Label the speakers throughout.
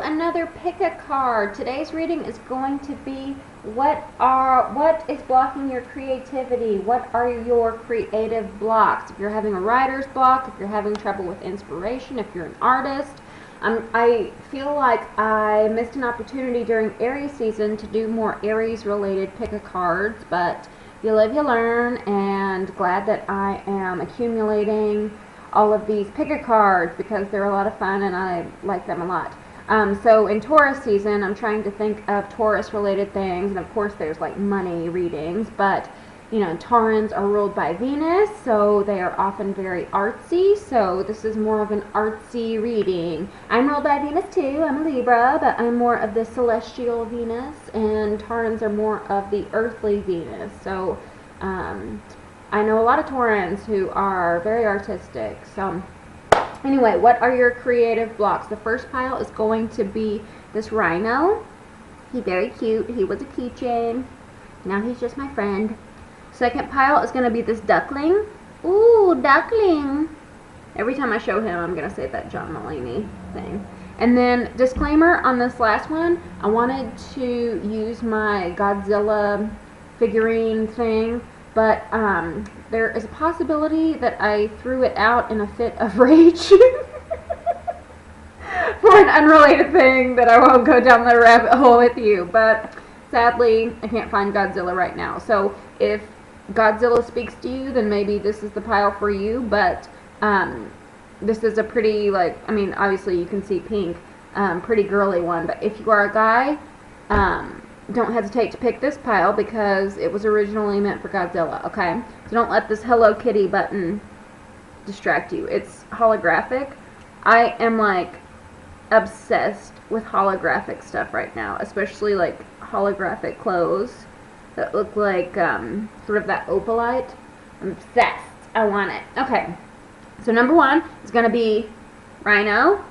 Speaker 1: another pick a card. Today's reading is going to be what is blocking your creativity? What are your creative blocks? If you're having a writer's block, if you're having trouble with inspiration, if you're an artist. I feel like I missed an opportunity during Aries season to do more Aries related pick a cards, but you live, you learn, and glad that I am accumulating all of these pick-a cards because they're a lot of fun and I like them a lot. So in Taurus season, I'm trying to think of Taurus-related things, and of course there's like money readings, but you know, Taurans are ruled by Venus, so they are often very artsy, so this is more of an artsy reading. I'm ruled by Venus too, I'm a Libra, but I'm more of the celestial Venus, and Taurans are more of the earthly Venus, so I know a lot of Taurans who are very artistic. So anyway, what are your creative blocks? The first pile is going to be this Rhino. He's very cute. He was a keychain. Now he's just my friend. Second pile is going to be this Duckling. Ooh, Duckling. Every time I show him, I'm going to say that John Mulaney thing. And then, disclaimer on this last one, I wanted to use my Godzilla figurine thing, but there is a possibility that I threw it out in a fit of rage for an unrelated thing that I won't go down the rabbit hole with you. But sadly, I can't find Godzilla right now. So if Godzilla speaks to you, then maybe this is the pile for you. But this is a pretty, like, I mean, obviously you can see pink, pretty girly one. But if you are a guy, don't hesitate to pick this pile because it was originally meant for Godzilla, okay? So don't let this Hello Kitty button distract you. It's holographic. I am like obsessed with holographic stuff right now, especially like holographic clothes that look like sort of that opalite. I'm obsessed. I want it. Okay. So number 1 is going to be Rhino.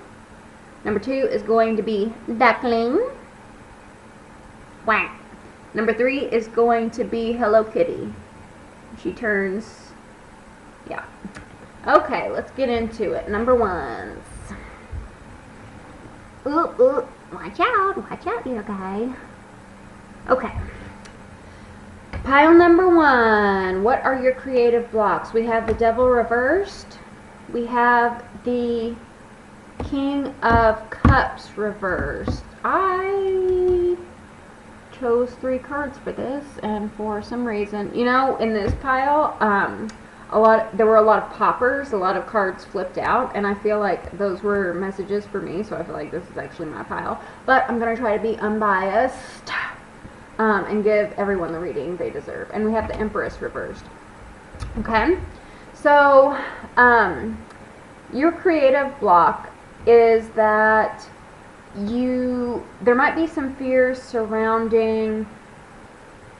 Speaker 1: Number 2 is going to be Duckling. Wow. Number 3 is going to be Hello Kitty. She turns, yeah. Okay, let's get into it. Number 1s. Ooh, watch out, little guy. Okay. Pile number 1. What are your creative blocks? We have the Devil reversed. We have the King of Cups reversed. I chose 3 cards for this, and for some reason, you know, in this pile, there were a lot of poppers, a lot of cards flipped out, and I feel like those were messages for me, so I feel like this is actually my pile. But I'm going to try to be unbiased and give everyone the reading they deserve. And we have the Empress reversed. Okay? So, your creative block is that there might be some fears surrounding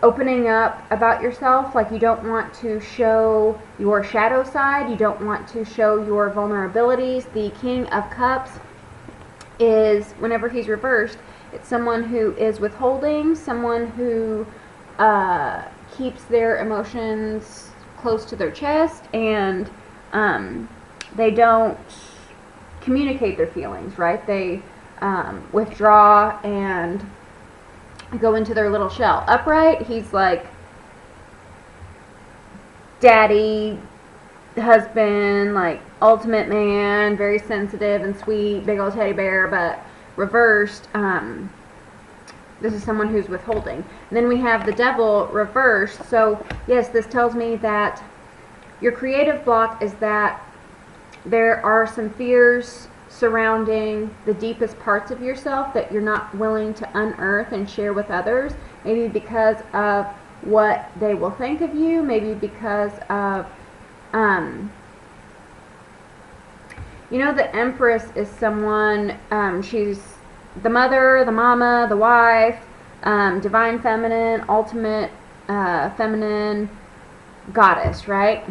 Speaker 1: opening up about yourself, like you don't want to show your shadow side, you don't want to show your vulnerabilities. The King of Cups is, whenever he's reversed, it's someone who is withholding, someone who keeps their emotions close to their chest, and they don't communicate their feelings, right? They withdraw and go into their little shell. Upright, he's like daddy, husband, like ultimate man, very sensitive and sweet, big old teddy bear. But reversed, this is someone who's withholding. And then we have the Devil reversed. So yes, this tells me that your creative block is that there are some fears surrounding the deepest parts of yourself that you're not willing to unearth and share with others, maybe because of what they will think of you, maybe because of you know, the Empress is someone, she's the mother, the mama, the wife, divine feminine, ultimate feminine goddess, right?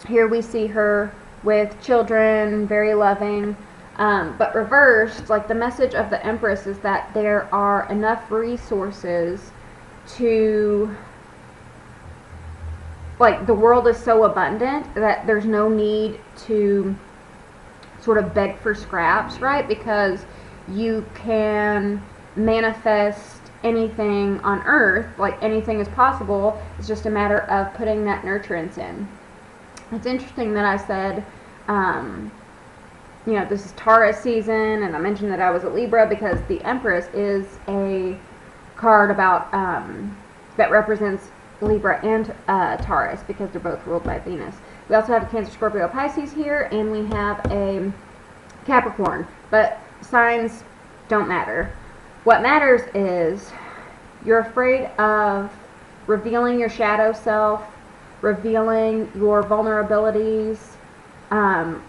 Speaker 1: Here we see her with children, very loving. But reversed, like the message of the Empress is that there are enough resources to, like, the world is so abundant that there's no need to sort of beg for scraps, right? Because you can manifest anything on earth, like anything is possible. It's just a matter of putting that nurturance in. It's interesting that I said, you know, this is Taurus season, and I mentioned that I was a Libra because the Empress is a card about that represents Libra and Taurus because they're both ruled by Venus. We also have a Cancer, Scorpio, Pisces here, and we have a Capricorn, but signs don't matter. What matters is you're afraid of revealing your shadow self, revealing your vulnerabilities,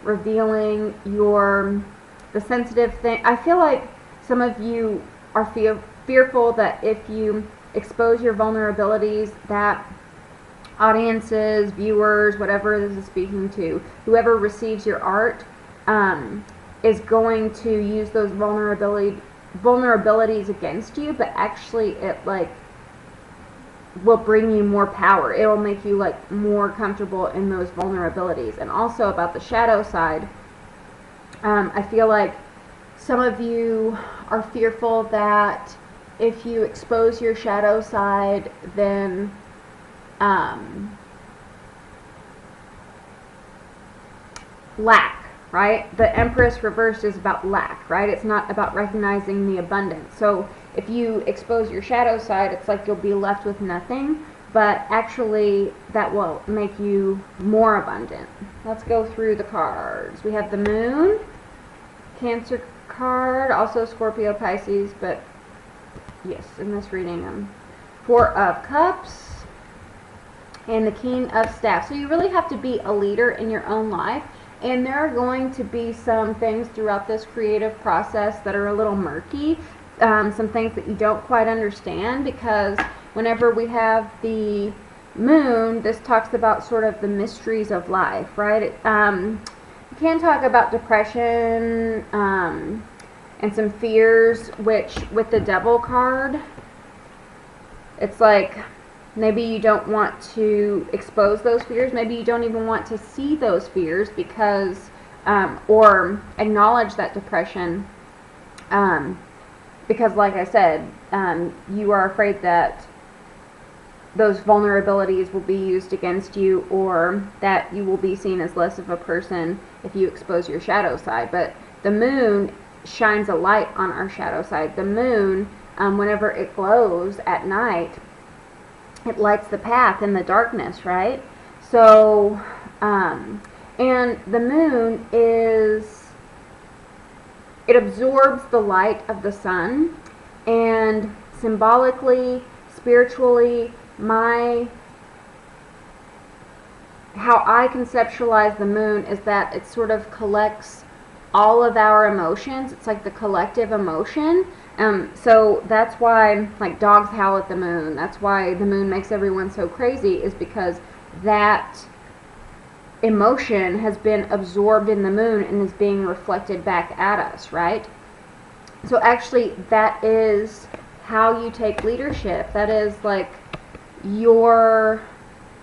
Speaker 1: revealing the sensitive thing. I feel like some of you are fearful that if you expose your vulnerabilities, that audiences, viewers, whatever this is speaking to, whoever receives your art, is going to use those vulnerabilities against you, but actually it like will bring you more power. It will make you like more comfortable in those vulnerabilities. And also about the shadow side, I feel like some of you are fearful that if you expose your shadow side, then lack, right? The Empress reversed is about lack, right? It's not about recognizing the abundance. So if you expose your shadow side, it's like you'll be left with nothing, but actually that will make you more abundant. Let's go through the cards. We have the Moon, Cancer card, also Scorpio, Pisces, but yes, in this reading, Four of Cups, and the King of Staffs. So you really have to be a leader in your own life, and there are going to be some things throughout this creative process that are a little murky, some things that you don't quite understand, because whenever we have the Moon, this talks about sort of the mysteries of life, right? You can talk about depression and some fears, which with the Devil card, it's like maybe you don't want to expose those fears. Maybe you don't even want to see those fears because, or acknowledge that depression, because like I said, you are afraid that those vulnerabilities will be used against you, or that you will be seen as less of a person if you expose your shadow side. But the Moon shines a light on our shadow side. The Moon, whenever it glows at night, it lights the path in the darkness, right? So, and the Moon it absorbs the light of the sun, and symbolically, spiritually, how I conceptualize the Moon is that it sort of collects all of our emotions. It's like the collective emotion. So that's why, like, dogs howl at the Moon. That's why the Moon makes everyone so crazy, is because that emotion has been absorbed in the Moon and is being reflected back at us, right? So actually, that is how you take leadership. That is like your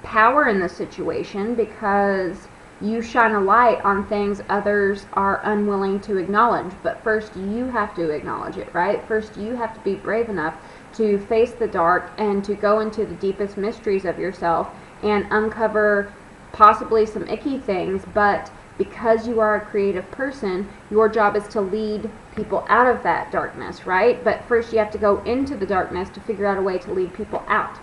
Speaker 1: power in the situation, because you shine a light on things others are unwilling to acknowledge. But first you have to acknowledge it, right? First you have to be brave enough to face the dark and to go into the deepest mysteries of yourself and uncover possibly some icky things. But because you are a creative person, your job is to lead people out of that darkness, right? But first you have to go into the darkness to figure out a way to lead people out.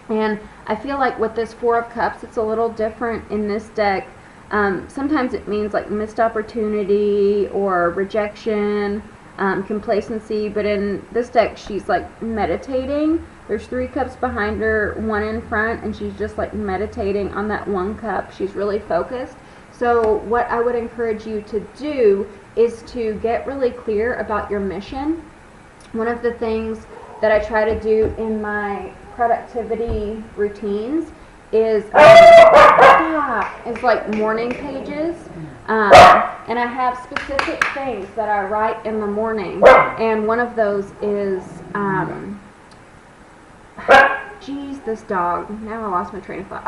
Speaker 1: And I feel like with this Four of Cups, it's a little different in this deck. Sometimes it means like missed opportunity or rejection, complacency, but in this deck she's like meditating. There's 3 cups behind her, 1 in front, and she's just like meditating on that 1 cup. She's really focused. So what I would encourage you to do is to get really clear about your mission. One of the things that I try to do in my productivity routines is like morning pages, and I have specific things that I write in the morning, and one of those is geez, this dog, now I lost my train of thought.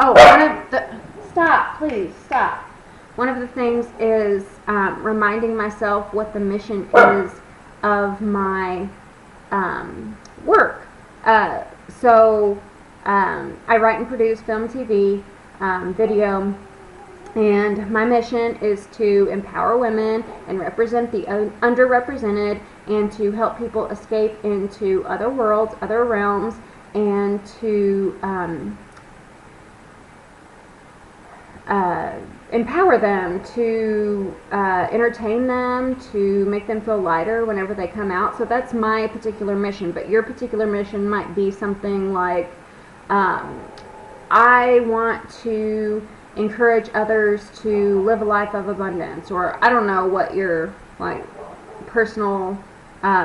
Speaker 1: Stop, please stop. One of the things is reminding myself what the mission is of my work. So I write and produce film, TV, video, and my mission is to empower women and represent the underrepresented, and to help people escape into other worlds, other realms, and to empower them, to entertain them, to make them feel lighter whenever they come out. So that's my particular mission, but your particular mission might be something like, I want to encourage others to live a life of abundance, or I don't know what your like personal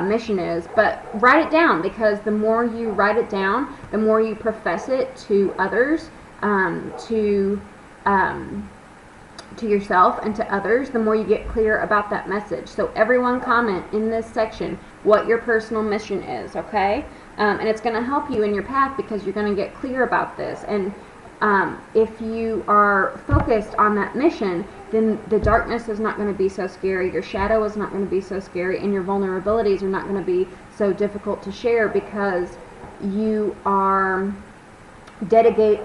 Speaker 1: mission is, but write it down, because the more you write it down, the more you profess it to others, to yourself and to others, the more you get clear about that message. So everyone comment in this section what your personal mission is, okay? And it's going to help you in your path, because you're going to get clear about this. And if you are focused on that mission, then the darkness is not going to be so scary, your shadow is not going to be so scary, and your vulnerabilities are not going to be so difficult to share, because you are dedicated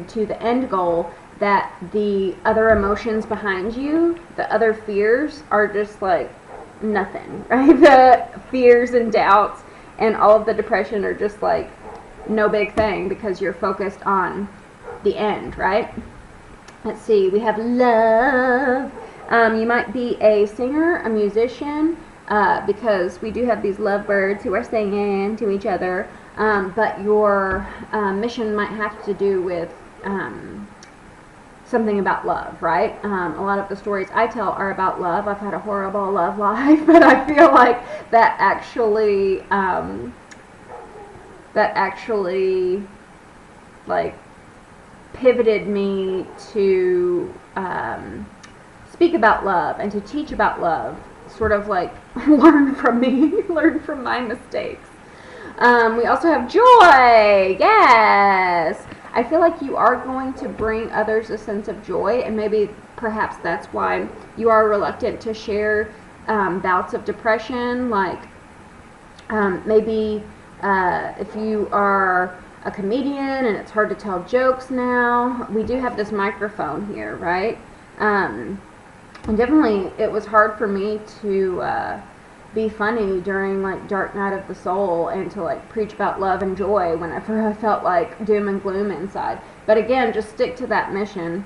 Speaker 1: to the end goal, that the other emotions behind you, the other fears, are just like nothing, right? The fears and doubts and all of the depression are just like no big thing, because you're focused on the end, right? Let's see, we have love. You might be a singer, a musician, because we do have these lovebirds who are singing to each other, but your mission might have to do with something about love, right? A lot of the stories I tell are about love. I've had a horrible love life, but I feel like that actually like pivoted me to speak about love and to teach about love, sort of like learn from me, learn from my mistakes. We also have joy. Yes. I feel like you are going to bring others a sense of joy, and maybe perhaps that's why you are reluctant to share bouts of depression. Like maybe if you are a comedian and it's hard to tell jokes now, we do have this microphone here, right? And definitely it was hard for me to be funny during like dark night of the soul, and to like preach about love and joy whenever I felt like doom and gloom inside. But again, just stick to that mission,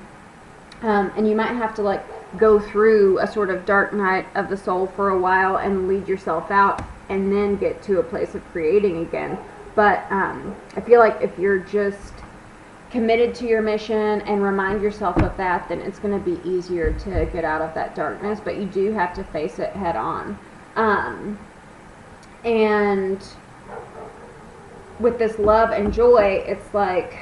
Speaker 1: and you might have to like go through a sort of dark night of the soul for a while and lead yourself out, and then get to a place of creating again. But I feel like if you're just committed to your mission and remind yourself of that, then it's going to be easier to get out of that darkness, but you do have to face it head on. And with this love and joy, it's like,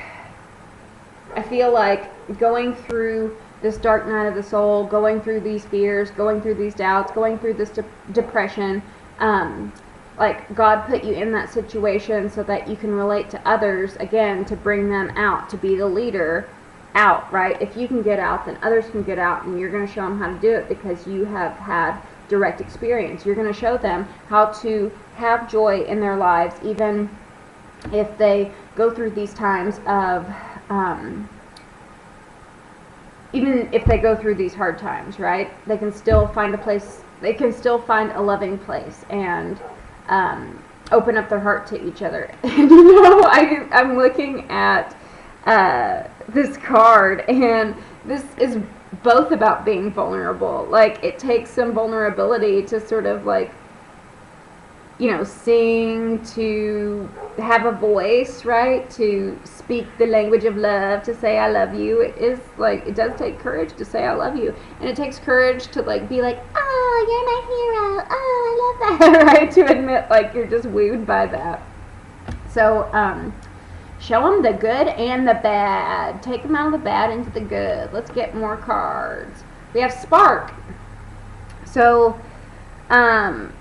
Speaker 1: I feel like going through this dark night of the soul, going through these fears, going through these doubts, going through this depression, like God put you in that situation so that you can relate to others, again, to bring them out, to be the leader out, right? If you can get out, then others can get out, and you're going to show them how to do it, because you have had direct experience. You're going to show them how to have joy in their lives, even if they go through these times of even if they go through these hard times, right? They can still find a place, they can still find a loving place, and open up their heart to each other. And I'm looking at this card, and this is both about being vulnerable. Like, it takes some vulnerability to sort of like, sing, to have a voice, right? To speak the language of love, to say I love you. It is like, it does take courage to say I love you. And it takes courage to like be like, oh, you're my hero. Oh, I love that, right? To admit like you're just wooed by that. So, show them the good and the bad. Take them out of the bad into the good. Let's get more cards. We have spark. So,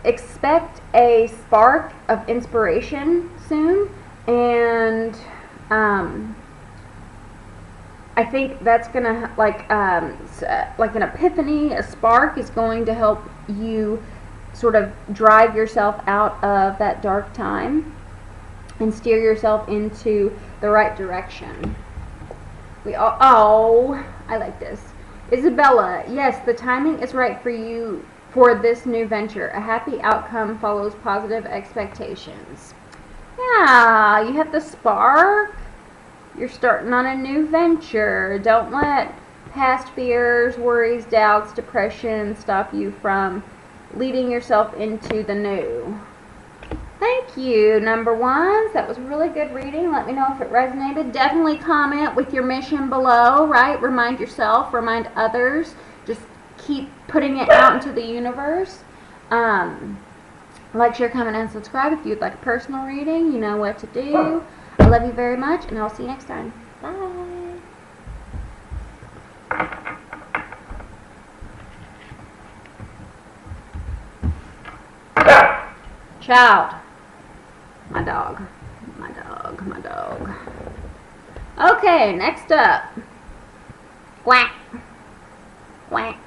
Speaker 1: expect a spark of inspiration soon, and I think that's gonna like an epiphany. A spark is going to help you sort of drive yourself out of that dark time and steer yourself into the right direction. Oh, I like this. Isabella, yes, the timing is right for you for this new venture. A happy outcome follows positive expectations. Yeah, you have the spark. You're starting on a new venture. Don't let past fears, worries, doubts, depression stop you from leading yourself into the new. Thank you, number ones. That was really good reading. Let me know if it resonated. Definitely comment with your mission below, right? Remind yourself, remind others. Just keep putting it out into the universe. Like, share, comment, and subscribe if you'd like a personal reading. You know what to do. I love you very much, and I'll see you next time. Bye. Child. My dog. My dog. My dog. Okay, next up. Quack. Quack.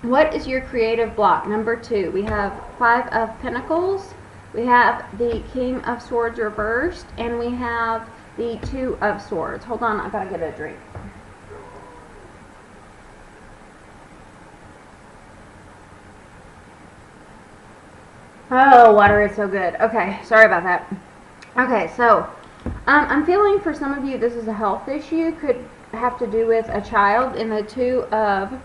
Speaker 1: What is your creative block? Number 2. We have 5 of Pentacles. We have the King of Swords reversed. And we have the 2 of Swords. Hold on, I gotta get a drink. Oh, water is so good. Okay, sorry about that. Okay, so I'm feeling for some of you this is a health issue. Could have to do with a child. In the 2 of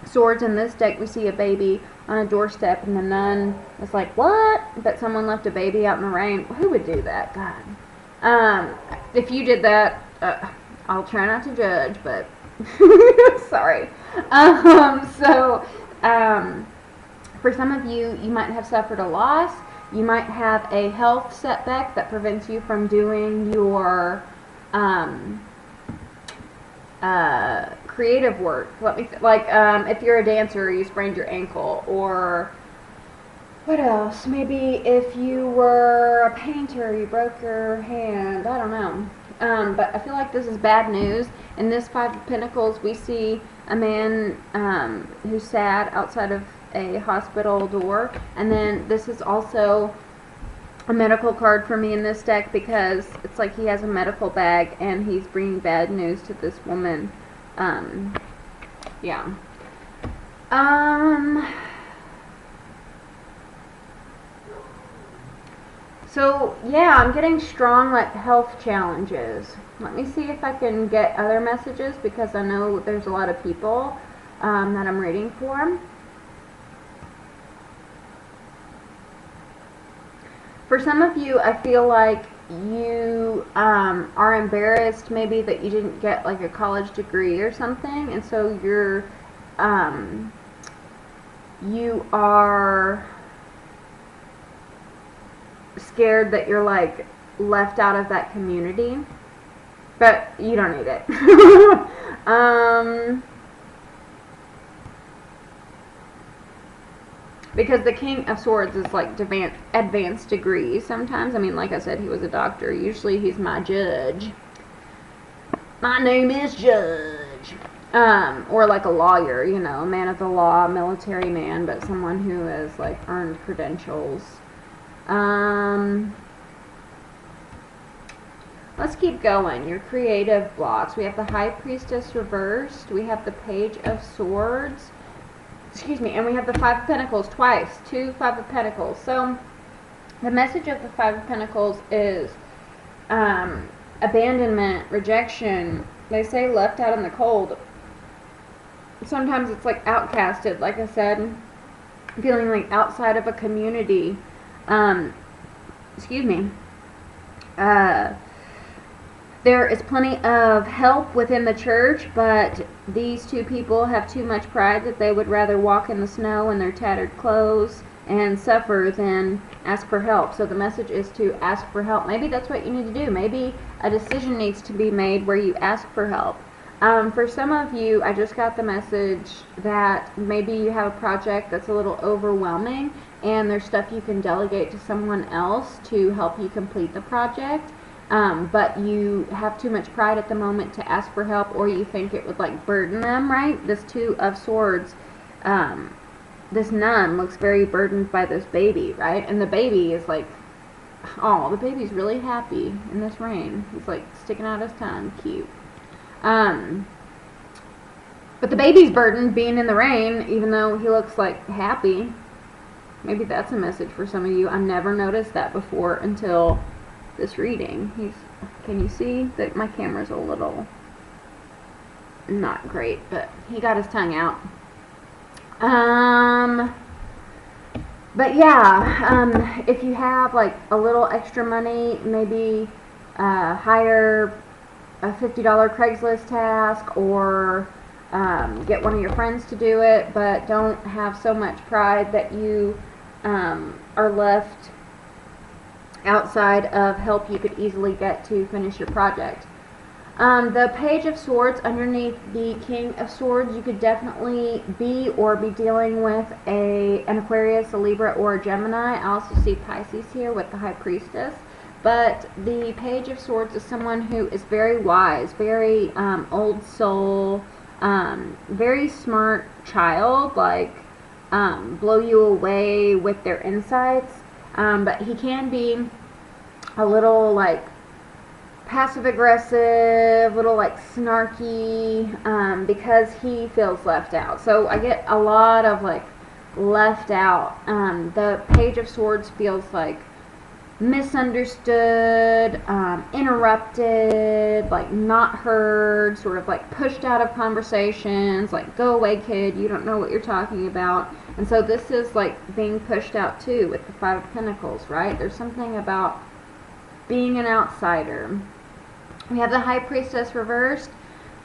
Speaker 1: Swords in this deck, we see a baby on a doorstep, and the nun is like, what? But someone left a baby out in the rain. Who would do that? God. If you did that, I'll try not to judge, but sorry. For some of you, you might have suffered a loss. You might have a health setback that prevents you from doing your creative work. If you're a dancer, you sprained your ankle, or what else? Maybe if you were a painter, you broke your hand. I don't know. But I feel like this is bad news. In this 5 of Pentacles, we see a man who's sad outside of a hospital door, and then this is also a medical card for me in this deck, because it's like he has a medical bag and he's bringing bad news to this woman. Yeah. So yeah, I'm getting strong like health challenges. Let me see if I can get other messages, because I know there's a lot of people that I'm reading for. For some of you, I feel like you are embarrassed maybe that you didn't get like a college degree or something, and so you are scared that you're like left out of that community, but you don't need it. Because the King of Swords is like advanced degrees sometimes. I mean, like I said, he was a doctor. Usually he's my judge. My name is Judge. Or like a lawyer, you know, a man of the law, military man, but someone who has like earned credentials. Let's keep going. Your creative blocks. We have the High Priestess reversed. We have the Page of Swords. Excuse me, and we have the 5 of Pentacles twice. 2 5 of Pentacles. So, the message of the 5 of Pentacles is abandonment, rejection. They say left out in the cold. Sometimes it's like outcasted, like I said. Feeling like outside of a community. Excuse me. There is plenty of help within the church, but these 2 people have too much pride that they would rather walk in the snow in their tattered clothes and suffer than ask for help. So the message is to ask for help. Maybe that's what you need to do. Maybe a decision needs to be made where you ask for help. For some of you, I just got the message that maybe you have a project that's a little overwhelming, and there's stuff you can delegate to someone else to help you complete the project. but you have too much pride at the moment to ask for help, or you think it would like burden them, right? This Two of Swords, this nun looks very burdened by this baby, right? And the baby is like, oh, the baby's really happy in this rain. He's like sticking out his tongue, cute. But the baby's burdened being in the rain, even though he looks like happy. Maybe that's a message for some of you. I never noticed that before until this reading. Can you see that my camera's a little not great, but he got his tongue out. But yeah, if you have like a little extra money, maybe hire a $50 Craigslist task, or get one of your friends to do it, but don't have so much pride that you are left outside of help you could easily get to finish your project. The Page of Swords underneath the King of Swords, you could definitely be dealing with an Aquarius, a Libra, or a Gemini. I also see Pisces here with the High Priestess. But the Page of Swords is someone who is very wise, very old soul, very smart child, like blow you away with their insights. But he can be a little like passive aggressive, little like snarky, because he feels left out. So I get a lot of like left out. The Page of Swords feels like misunderstood, interrupted, like not heard, sort of like pushed out of conversations, like go away kid, you don't know what you're talking about. And so this is like being pushed out too with the Five of Pentacles, right? There's something about being an outsider. We have the High Priestess reversed.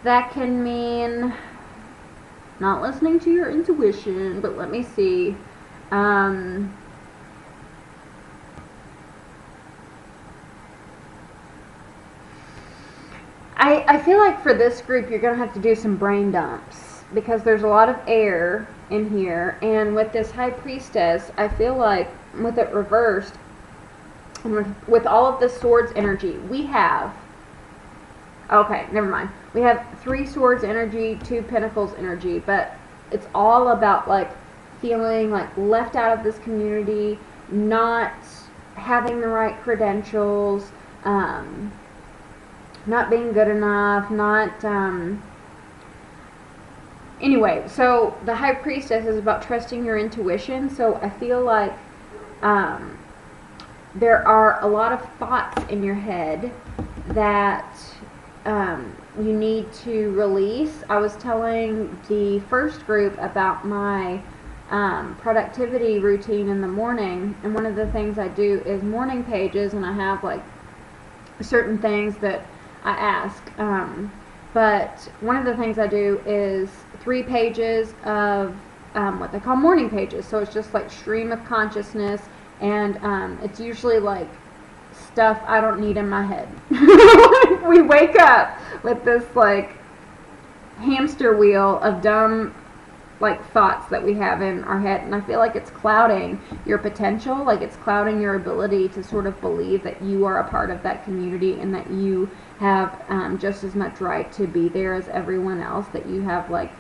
Speaker 1: That can mean not listening to your intuition, but let me see. I feel like for this group you're going to have to do some brain dumps, because there's a lot of air in here, and with this High Priestess, I feel like with it reversed, and with all of the Swords energy, we have, okay, never mind. We have 3 Swords energy, 2 Pentacles energy, but it's all about like feeling like left out of this community, not having the right credentials, not being good enough, not, anyway, so the High Priestess is about trusting your intuition. So I feel like there are a lot of thoughts in your head that you need to release. I was telling the first group about my productivity routine in the morning, and one of the things I do is morning pages, and I have like certain things that I ask, but one of the things I do is 3 pages of what they call morning pages. So it's just like stream of consciousness, and it's usually like stuff I don't need in my head. We wake up with this like hamster wheel of dumb like thoughts that we have in our head, and I feel like it's clouding your potential, like it's clouding your ability to sort of believe that you are a part of that community, and that you have just as much right to be there as everyone else, that you have like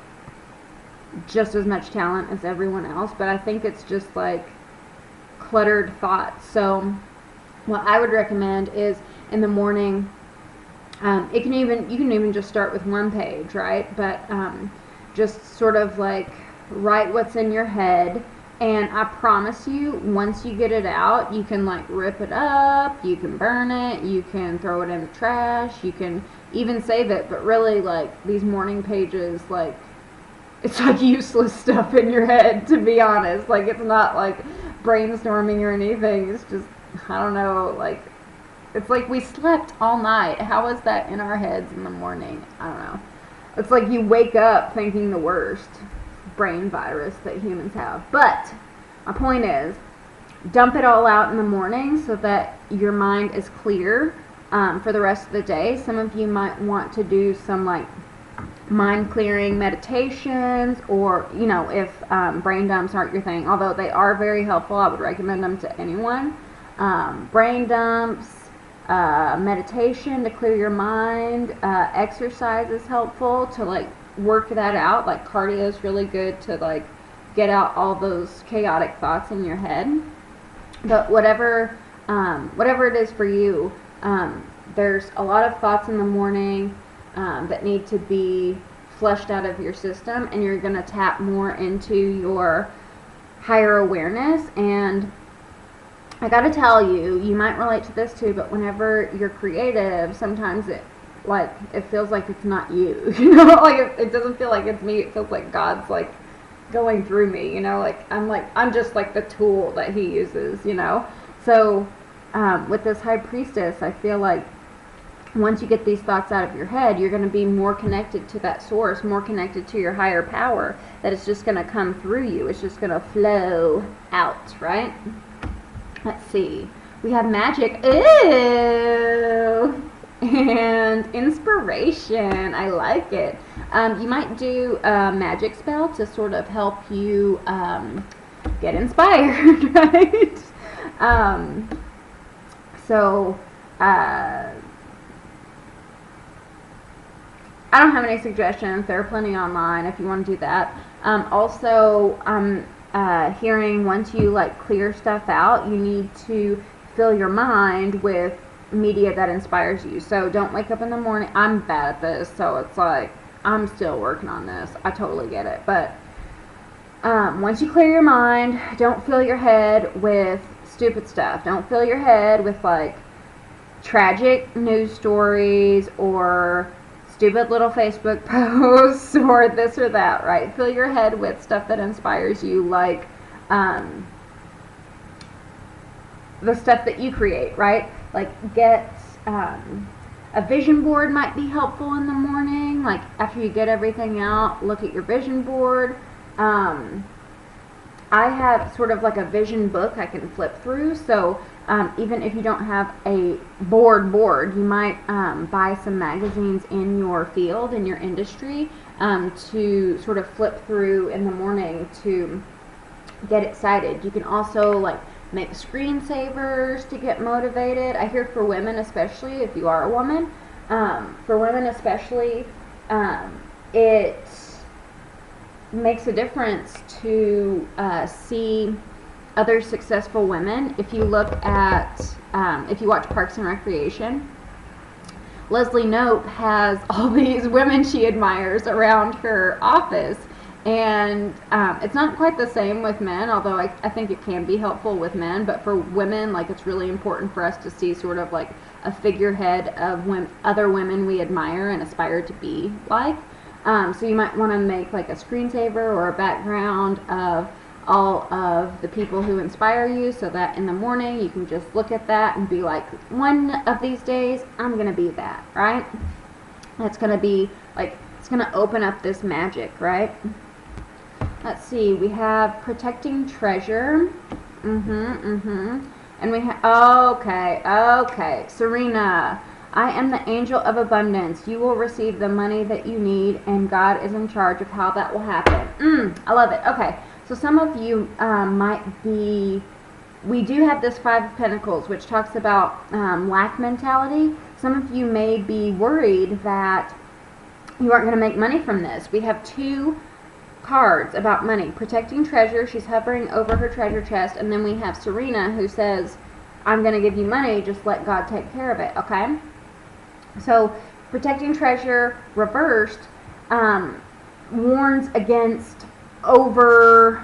Speaker 1: just as much talent as everyone else. But I think it's just like cluttered thoughts. So what I would recommend is in the morning, you can even just start with 1 page, right? But just sort of like write what's in your head, and I promise you, once you get it out, you can like rip it up, you can burn it, you can throw it in the trash, you can even save it. But really, like these morning pages, like it's like useless stuff in your head, to be honest. Like it's not like brainstorming or anything. It's just, I don't know, like it's like we slept all night. How is that in our heads in the morning? I don't know. It's like you wake up thinking the worst brain virus that humans have. But my point is, dump it all out in the morning so that your mind is clear for the rest of the day. Some of you might want to do some like mind clearing meditations, or you know, if brain dumps aren't your thing, although they are very helpful, I would recommend them to anyone. Brain dumps, meditation to clear your mind. Exercise is helpful to like work that out. Like cardio is really good to like get out all those chaotic thoughts in your head. But whatever it is for you, there's a lot of thoughts in the morning that need to be flushed out of your system, and you're going to tap more into your higher awareness. And I got to tell you, you might relate to this too, but whenever you're creative, sometimes it feels like it's not you, you know, like it doesn't feel like it's me. It feels like God's like going through me, you know, like I'm just like the tool that he uses, you know. So with this high priestess, I feel like once you get these thoughts out of your head, you're going to be more connected to that source, more connected to your higher power, that it's just going to come through you. It's just going to flow out, right? Let's see. We have magic. Ew! And inspiration. I like it. You might do a magic spell to sort of help you get inspired, right? I don't have any suggestions. There are plenty online if you want to do that. Also, I'm hearing once you like clear stuff out, you need to fill your mind with media that inspires you. So don't wake up in the morning. I'm bad at this, so it's like I'm still working on this. I totally get it. But once you clear your mind, don't fill your head with stupid stuff. Don't fill your head with like tragic news stories or stupid little Facebook posts or this or that, right? Fill your head with stuff that inspires you, like the stuff that you create, right? Like get a vision board might be helpful in the morning. Like after you get everything out, look at your vision board. I have sort of like a vision book I can flip through, so even if you don't have a board, you might buy some magazines in your field, in your industry, to sort of flip through in the morning to get excited. You can also like make screensavers to get motivated. I hear for women especially, if you are a woman, for women especially, it makes a difference to see other successful women. If you look at, if you watch Parks and Recreation, Leslie Knope has all these women she admires around her office. And it's not quite the same with men, although I think it can be helpful with men. But for women, like it's really important for us to see sort of like a figurehead of other women we admire and aspire to be like. So you might want to make like a screensaver or a background of all of the people who inspire you, so that in the morning you can just look at that and be like, one of these days I'm going to be that, right? That's going to be like, it's going to open up this magic, right? Let's see, we have protecting treasure. And we have, okay, Serena. I am the angel of abundance. You will receive the money that you need, and God is in charge of how that will happen. I love it. Okay, so some of you might be, we do have this Five of Pentacles, which talks about lack mentality. Some of you may be worried that you aren't going to make money from this. We have two cards about money. Protecting treasure, she's hovering over her treasure chest, and then we have Serena, who says, I'm going to give you money, just let God take care of it, okay? So, protecting treasure reversed warns against a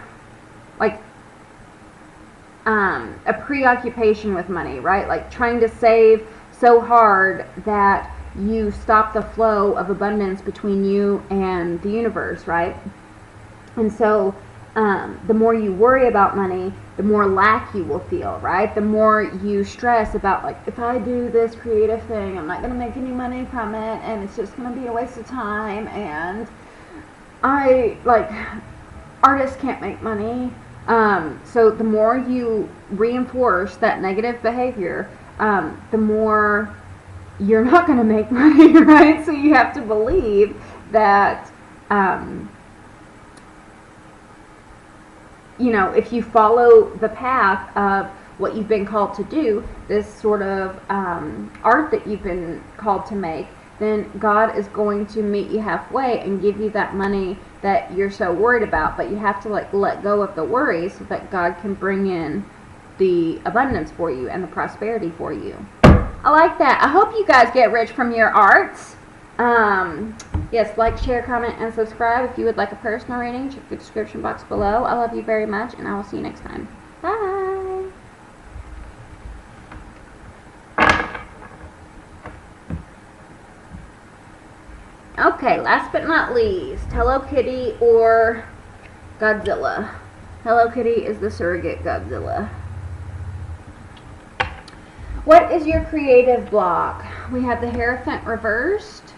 Speaker 1: preoccupation with money, right? Like trying to save so hard that you stop the flow of abundance between you and the universe, right? And so the more you worry about money, the more lack you will feel, right? The more you stress about, like, if I do this creative thing, I'm not going to make any money from it, and it's just going to be a waste of time, and artists can't make money. So the more you reinforce that negative behavior, the more you're not going to make money, right? So you have to believe that, you know, if you follow the path of what you've been called to do, this sort of art that you've been called to make, then God is going to meet you halfway and give you that money that you're so worried about. But you have to like let go of the worry so that God can bring in the abundance for you and the prosperity for you. I like that. I hope you guys get rich from your arts. Yes, like, share, comment, and subscribe. If you would like a personal reading, check the description box below. I love you very much, and I will see you next time. Bye! Okay, last but not least, Hello Kitty or Godzilla. Hello Kitty is the surrogate Godzilla. What is your creative block? We have the Hierophant reversed.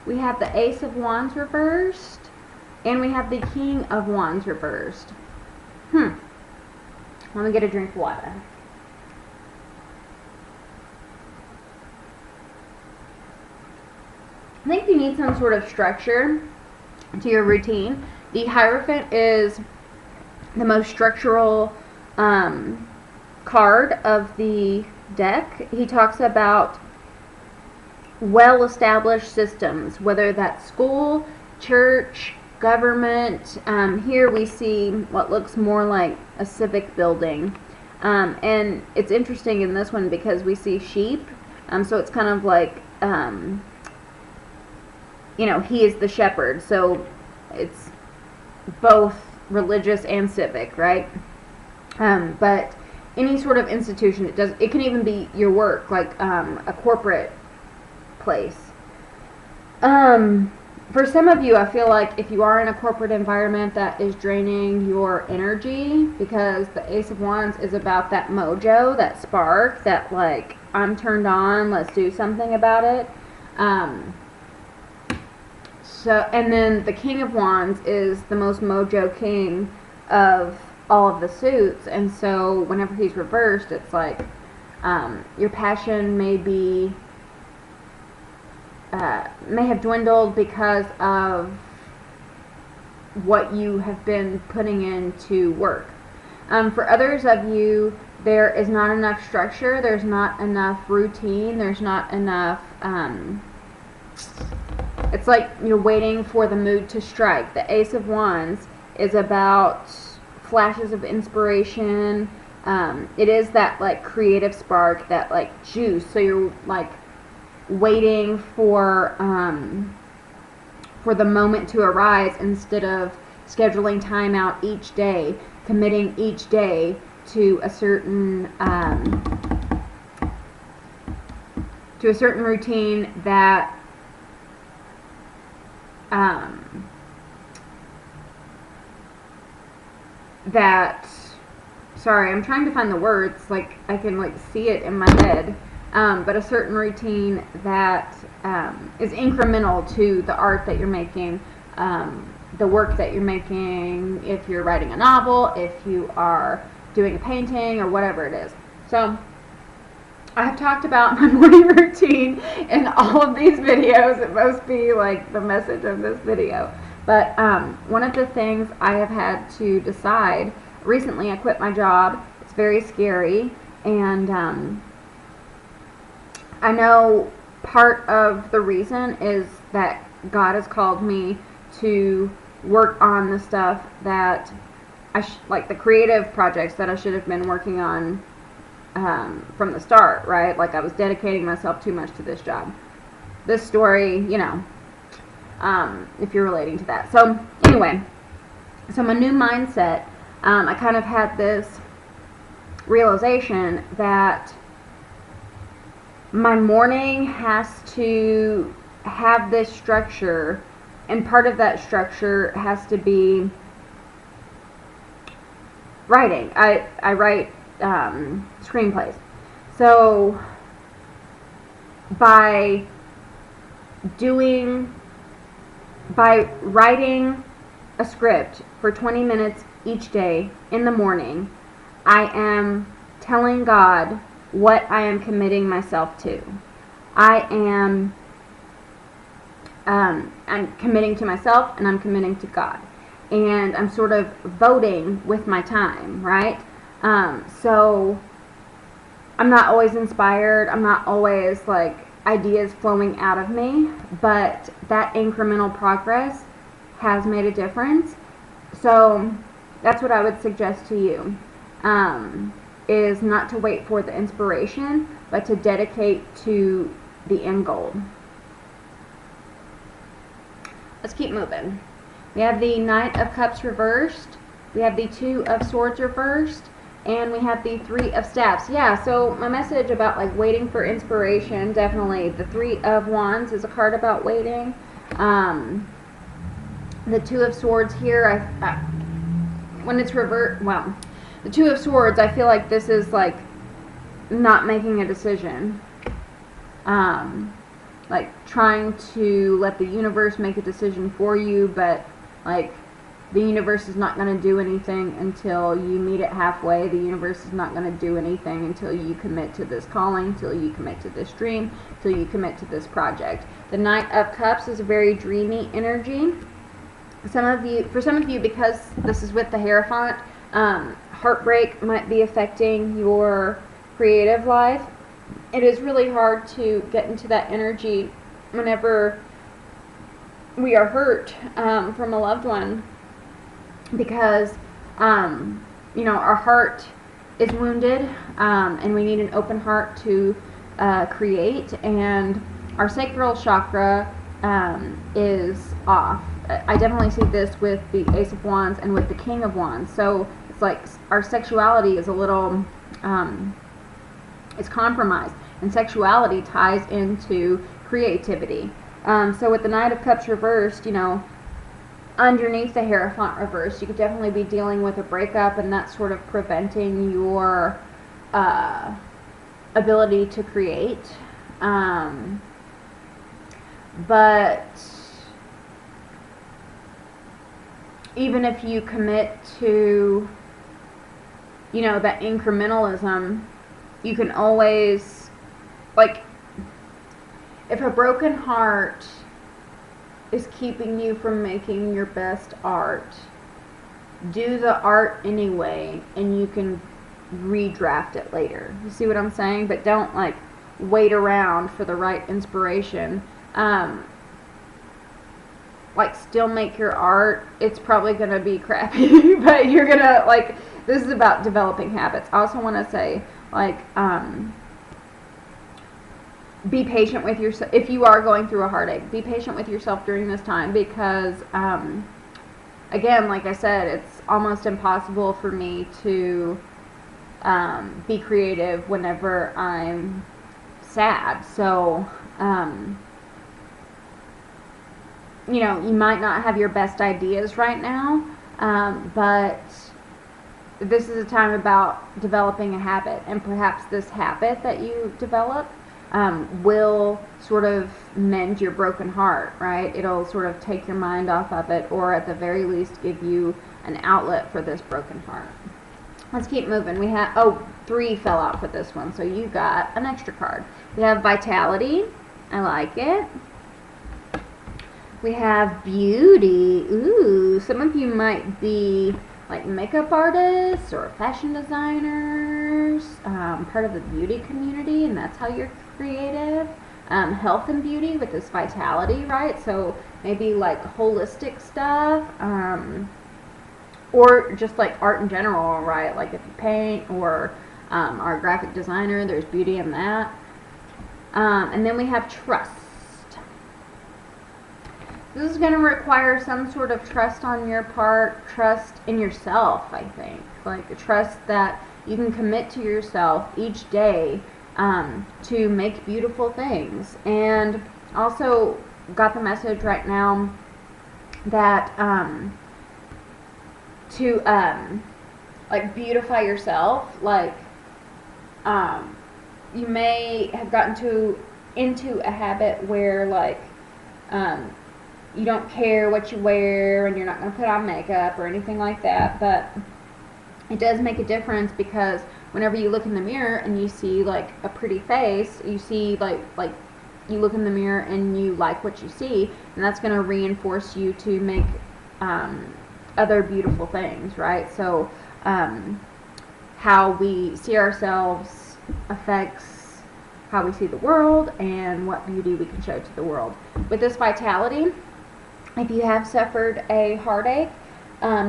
Speaker 1: We have the Ace of Wands reversed. And we have the King of Wands reversed. Let me get a drink of water. I think you need some sort of structure to your routine. The Hierophant is the most structural card of the deck. He talks about well-established systems, whether that's school, church, government. Here we see what looks more like a civic building. And it's interesting in this one because we see sheep. So it's kind of like, you know, he is the shepherd. So it's both religious and civic, right? But any sort of institution, it can even be your work, like a corporate place. For some of you, I feel like if you are in a corporate environment, that is draining your energy, because the Ace of Wands is about that mojo, that spark, that like, I'm turned on, let's do something about it. And then the King of Wands is the most mojo king of all of the suits, and so whenever he's reversed, it's like your passion may have dwindled because of what you have been putting into work. For others of you, there is not enough structure, there's not enough routine, there's not enough, it's like you're waiting for the mood to strike. The Ace of Wands is about flashes of inspiration. It is that like creative spark, that like juice, so you're like waiting for the moment to arise instead of scheduling time out each day, committing each day to a certain routine that sorry, I'm trying to find the words, like I can like see it in my head, but a certain routine that is incremental to the art that you're making, the work that you're making, if you're writing a novel, if you are doing a painting, or whatever it is. So I have talked about my morning routine in all of these videos. It must be like the message of this video. But one of the things I have had to decide, recently I quit my job. It's very scary, and I know part of the reason is that God has called me to work on the stuff that like the creative projects that I should have been working on from the start, right? Like I was dedicating myself too much to this job. This story, you know, if you're relating to that. So anyway, so my new mindset, I kind of had this realization that my morning has to have this structure, and part of that structure has to be writing. I write screenplays. So by writing a script for 20 minutes each day in the morning, I am telling God what I am committing myself to. I'm committing to myself, and I'm committing to God. And I'm sort of voting with my time, right? So I'm not always inspired. I'm not always like ideas flowing out of me, but that incremental progress has made a difference. So that's what I would suggest to you, is not to wait for the inspiration, but to dedicate to the end goal. Let's keep moving. We have the Knight of Cups reversed. We have the Two of Swords reversed. And we have the Three of Staffs. Yeah, so my message about like waiting for inspiration, definitely. The Three of Wands is a card about waiting. The Two of Swords here, when it's reversed, well, the Two of Swords, I feel like this is like not making a decision. Like trying to let the universe make a decision for you, but like the universe is not going to do anything until you meet it halfway. The universe is not going to do anything until you commit to this calling, until you commit to this dream, until you commit to this project. The Knight of Cups is a very dreamy energy. For some of you, because this is with the Hierophant, heartbreak might be affecting your creative life. It is really hard to get into that energy whenever we are hurt from a loved one, because you know, our heart is wounded, and we need an open heart to create, and our sacral chakra is off. I definitely see this with the Ace of Wands and with the King of Wands. So it's like our sexuality is a little it's compromised, and sexuality ties into creativity. So with the Knight of Cups reversed, you know, underneath the Hierophant reversed, you could definitely be dealing with a breakup, and that's sort of preventing your ability to create. But even if you commit to, you know, that incrementalism, you can always, like, if a broken heart is keeping you from making your best art, do the art anyway, and you can redraft it later. You see what I'm saying? But don't like wait around for the right inspiration. Like, still make your art. It's probably gonna be crappy, but you're gonna, like, this is about developing habits. I also want to say, like, be patient with yourself. If you are going through a heartache, be patient with yourself during this time, because again, like I said, it's almost impossible for me to be creative whenever I'm sad. So you know, you might not have your best ideas right now, but this is a time about developing a habit, and perhaps this habit that you develop will sort of mend your broken heart, right? It'll sort of take your mind off of it, or at the very least give you an outlet for this broken heart. Let's keep moving. We have, oh, 3 fell out for this one, so you got an extra card. We have Vitality. I like it. We have Beauty. Ooh, some of you might be like makeup artists or fashion designers, part of the beauty community, and that's how you're creative. Health and beauty with this Vitality, right? So maybe like holistic stuff, or just like art in general, right? Like if you paint or are a graphic designer, there's beauty in that. And then we have Trust. This is going to require some sort of trust on your part, trust in yourself, I think. Like, trust that you can commit to yourself each day to make beautiful things. And also got the message right now that to like beautify yourself. Like, you may have gotten into a habit where, like, you don't care what you wear, and you're not going to put on makeup or anything like that, but it does make a difference, because whenever you look in the mirror and you see like a pretty face, you see like you look in the mirror and you like what you see, and that's going to reinforce you to make other beautiful things, right? So how we see ourselves affects how we see the world and what beauty we can show to the world. With this vitality, if you have suffered a heartache,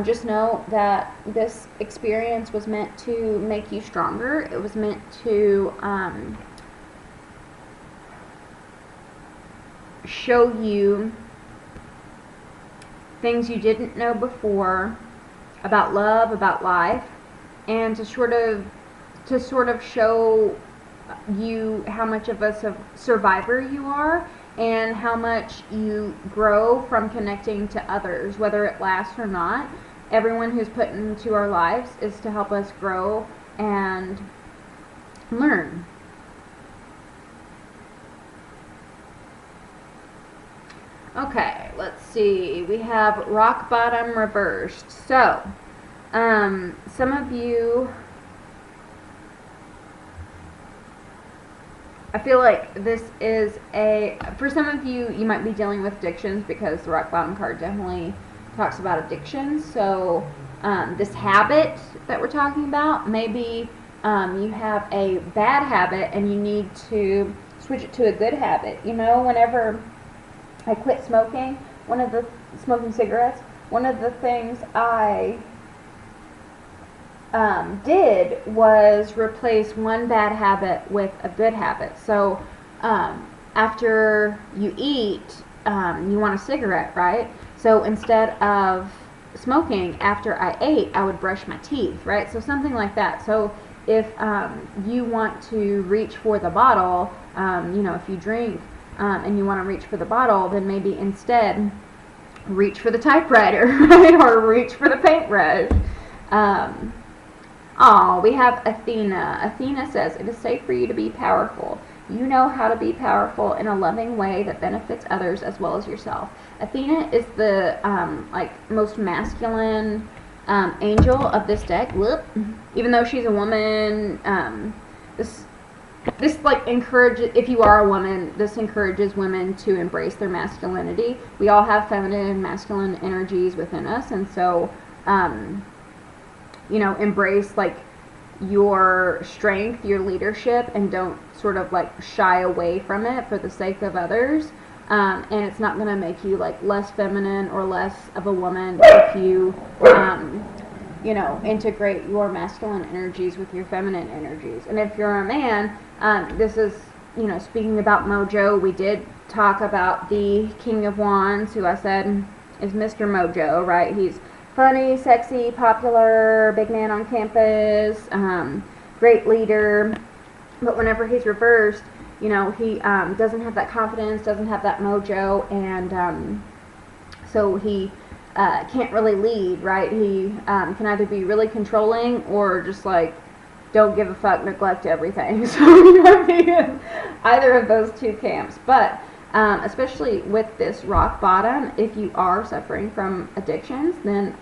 Speaker 1: just know that this experience was meant to make you stronger. It was meant to show you things you didn't know before about love, about life, and to sort of show you how much of a survivor you are and how much you grow from connecting to others, whether it lasts or not. Everyone who's put into our lives is to help us grow and learn. Okay, let's see. We have rock bottom reversed. So, some of you, I feel like this is for some of you, you might be dealing with addictions because the rock bottom card definitely talks about addictions. So, this habit that we're talking about, maybe you have a bad habit and you need to switch it to a good habit. You know, whenever I quit smoking, smoking cigarettes, one of the things I did was replace one bad habit with a good habit. So after you eat, you want a cigarette, right? So instead of smoking after I ate, I would brush my teeth, right? So something like that. So if you want to reach for the bottle, if you drink and you want to reach for the bottle, then maybe instead reach for the typewriter, right? Or reach for the paintbrush. We have Athena. Athena says, it is safe for you to be powerful. You know how to be powerful in a loving way that benefits others as well as yourself. Athena is the most masculine angel of this deck. Whoop. Even though she's a woman, this encourages, if you are a woman, this encourages women to embrace their masculinity. We all have feminine and masculine energies within us, and so embrace your strength, your leadership, and don't sort of shy away from it for the sake of others. And it's not going to make you less feminine or less of a woman if you integrate your masculine energies with your feminine energies. And if you're a man, this is, speaking about mojo, we did talk about the King of Wands, who I said is Mr. Mojo, right? He's funny, sexy, popular, big man on campus, great leader. But whenever he's reversed, he doesn't have that confidence, doesn't have that mojo, and so he can't really lead, right? He can either be really controlling or just don't give a fuck, neglect everything. So you might be in either of those two camps. But especially with this rock bottom, if you are suffering from addictions, then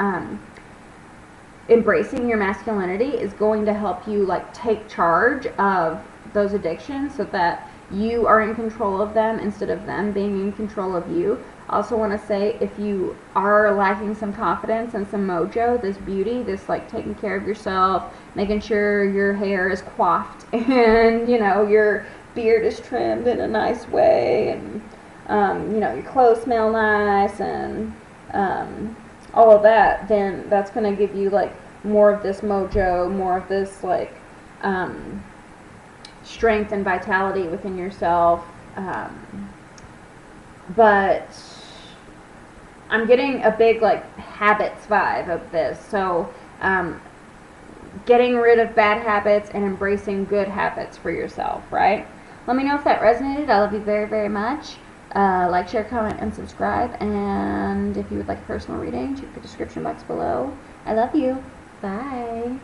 Speaker 1: embracing your masculinity is going to help you take charge of those addictions so that you are in control of them instead of them being in control of you. I also want to say, if you are lacking some confidence and some mojo, this beauty, this taking care of yourself, making sure your hair is coiffed and your beard is trimmed in a nice way, and your clothes smell nice, and all of that, then that's going to give you more of this mojo, more of this strength and vitality within yourself. But I'm getting a big habits vibe of this. So getting rid of bad habits and embracing good habits for yourself, right? Let me know if that resonated. I love you very, very much. Like, share, comment, and subscribe. And if you would like a personal reading, check the description box below. I love you. Bye.